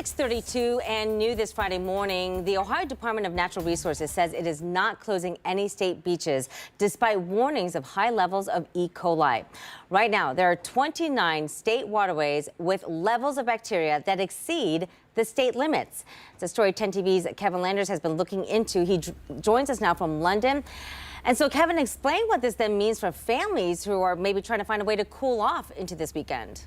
6:32 and new this Friday morning, the Ohio Department of Natural Resources says it is not closing any state beaches despite warnings of high levels of E. coli. Right now, there are 29 state waterways with levels of bacteria that exceed the state limits. It's a story 10 TV's Kevin Landers has been looking into. He joins us now from London. And so, Kevin, explain what this then means for families who are maybe trying to find a way to cool off into this weekend.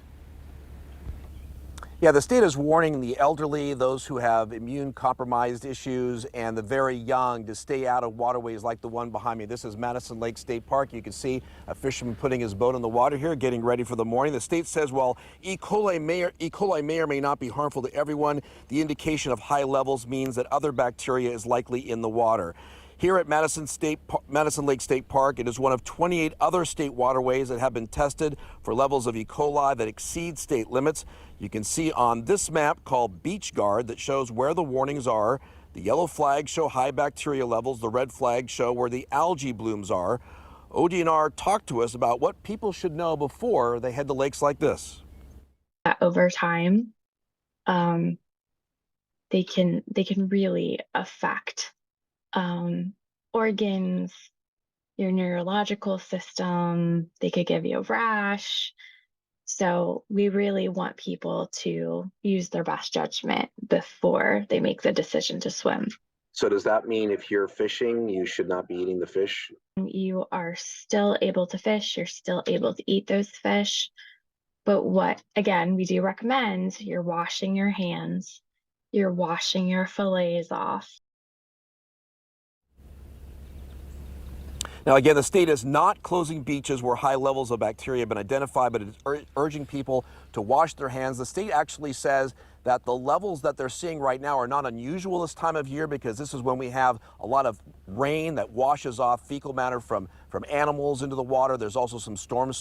Yeah, the state is warning the elderly, those who have immune-compromised issues, and the very young to stay out of waterways like the one behind me. This is Madison Lake State Park. You can see a fisherman putting his boat in the water here, getting ready for the morning. The state says, while E. coli may or may not be harmful to everyone, the indication of high levels means that other bacteria is likely in the water. Here at Madison Lake State Park, it is one of 28 other state waterways that have been tested for levels of E. coli that exceed state limits. You can see on this map called Beach Guard that shows where the warnings are. The yellow flags show high bacteria levels. The red flags show where the algae blooms are. ODNR talked to us about what people should know before they head to lakes like this. Over time, they can really affect organs, your neurological system. They could give you a rash. So we really want people to use their best judgment before they make the decision to swim. So does that mean if you're fishing, you should not be eating the fish? You are still able to fish. You're still able to eat those fish. But again, we do recommend you're washing your hands. You're washing your fillets off. Now, again, the state is not closing beaches where high levels of bacteria have been identified, but it's urging people to wash their hands. The state actually says that the levels that they're seeing right now are not unusual this time of year because this is when we have a lot of rain that washes off fecal matter from animals into the water. There's also some storm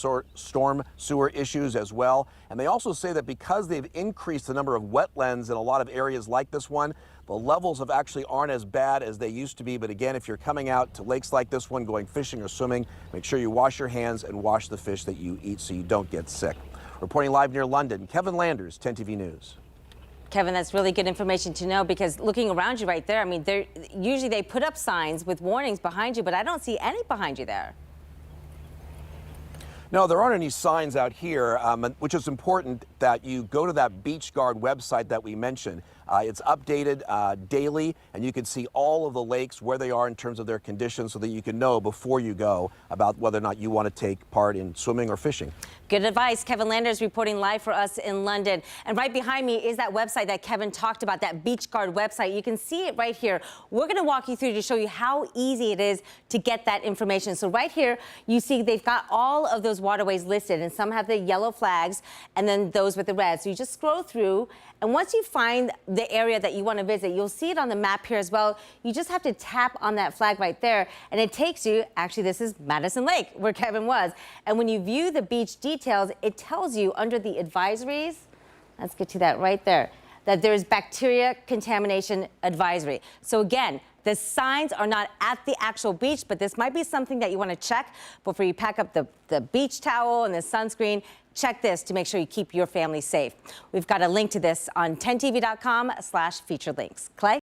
sewer issues as well. And they also say that because they've increased the number of wetlands in a lot of areas like this one, the levels actually aren't as bad as they used to be. But again, if you're coming out to lakes like this one, going fishing or swimming, make sure you wash your hands and wash the fish that you eat so you don't get sick. Reporting live near London, Kevin Landers, 10 TV News. Kevin, that's really good information to know because looking around you right there, I mean, usually they put up signs with warnings behind you, but I don't see any behind you there. No, there aren't any signs out here, which is important that you go to that Beach Guard website that we mentioned. It's updated daily, and you can see all of the lakes, where they are in terms of their conditions so that you can know before you go about whether or not you want to take part in swimming or fishing. Good advice. Kevin Landers reporting live for us in London. And right behind me is that website that Kevin talked about, that Beach Guard website. You can see it right here. We're going to walk you through to show you how easy it is to get that information. So right here, you see they've got all of those waterways listed, and some have the yellow flags and then those with the red. So you just scroll through, and once you find the area that you want to visit, you'll see it on the map here as well. You just have to tap on that flag right there, and it takes you, actually this is Madison Lake where Kevin was, and when you view the beach details, it tells you under the advisories, let's get to that right there, that there's bacteria contamination advisory. So again, the signs are not at the actual beach, but this might be something that you want to check before you pack up the beach towel and the sunscreen. Check this to make sure you keep your family safe. We've got a link to this on 10tv.com/featured links. Clay?